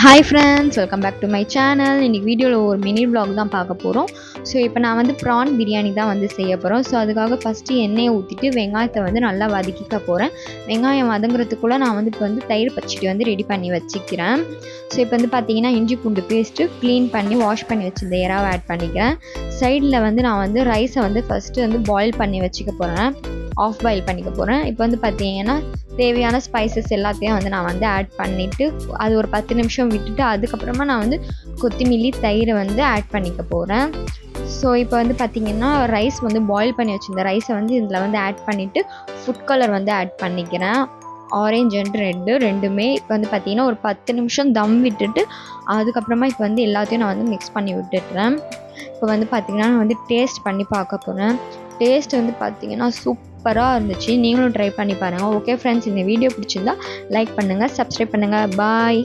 Hi friends, welcome back to my channel. இன்றைக்கி வீடியோவில் ஒரு மினி vlog தான் பார்க்க போகிறோம். ஸோ இப்போ நான் வந்து ப்ரான் பிரியாணி தான் வந்து செய்ய போகிறோம். ஸோ அதுக்காக ஃபஸ்ட்டு எண்ணெயை ஊற்றிட்டு வெங்காயத்தை வந்து நல்லா வதக்கிக்க போகிறேன். வெங்காயம் வதங்குறதுக்குள்ளே நான் வந்து இப்போ வந்து தயிர் பச்சடி வந்து ரெடி பண்ணி வச்சுக்கிறேன். ஸோ இப்போ வந்து பார்த்தீங்கன்னா இஞ்சி பூண்டு பேஸ்ட்டு க்ளீன் பண்ணி வாஷ் பண்ணி வச்சுருந்த இறாவை ஆட் பண்ணிக்கிறேன். சைடில் வந்து நான் வந்து ரைஸை வந்து ஃபஸ்ட்டு வந்து பாயில் பண்ணி வச்சுக்க போகிறேன். ஆஃப் பாயில் பண்ணிக்க போகிறேன். இப்போ வந்து பார்த்தீங்கன்னா தேவையான ஸ்பைசஸ் எல்லாத்தையும் வந்து நான் வந்து ஆட் பண்ணிவிட்டு அது ஒரு 10 நிமிஷம் விட்டுட்டு அதுக்கப்புறமா நான் வந்து கொத்தமல்லி தயிரை வந்து ஆட் பண்ணிக்க போகிறேன். ஸோ இப்போ வந்து பார்த்திங்கன்னா ரைஸ் வந்து பாயில் பண்ணி வச்சுருந்த ரைஸை வந்து இதில் வந்து ஆட் பண்ணிவிட்டு ஃபுட் கலர் வந்து ஆட் பண்ணிக்கிறேன். ஆரேஞ்ச் அண்ட் ரெட்டு ரெண்டுமே இப்போ வந்து பார்த்திங்கன்னா ஒரு 10 நிமிஷம் தம் விட்டுட்டு அதுக்கப்புறமா இப்போ வந்து எல்லாத்தையும் நான் வந்து மிக்ஸ் பண்ணி விட்டுடுறேன். இப்போ வந்து பார்த்திங்கன்னா நான் வந்து டேஸ்ட் பண்ணி பார்க்க போகிறேன். டேஸ்ட் வந்து பார்த்திங்கன்னா சூப்பராக இருந்துச்சு. நீங்களும் ட்ரை பண்ணி பாருங்கள். ஓகே ஃப்ரெண்ட்ஸ், இந்த வீடியோ பிடிச்சிருந்தா லைக் பண்ணுங்கள், சப்ஸ்கிரைப் பண்ணுங்கள். பாய்.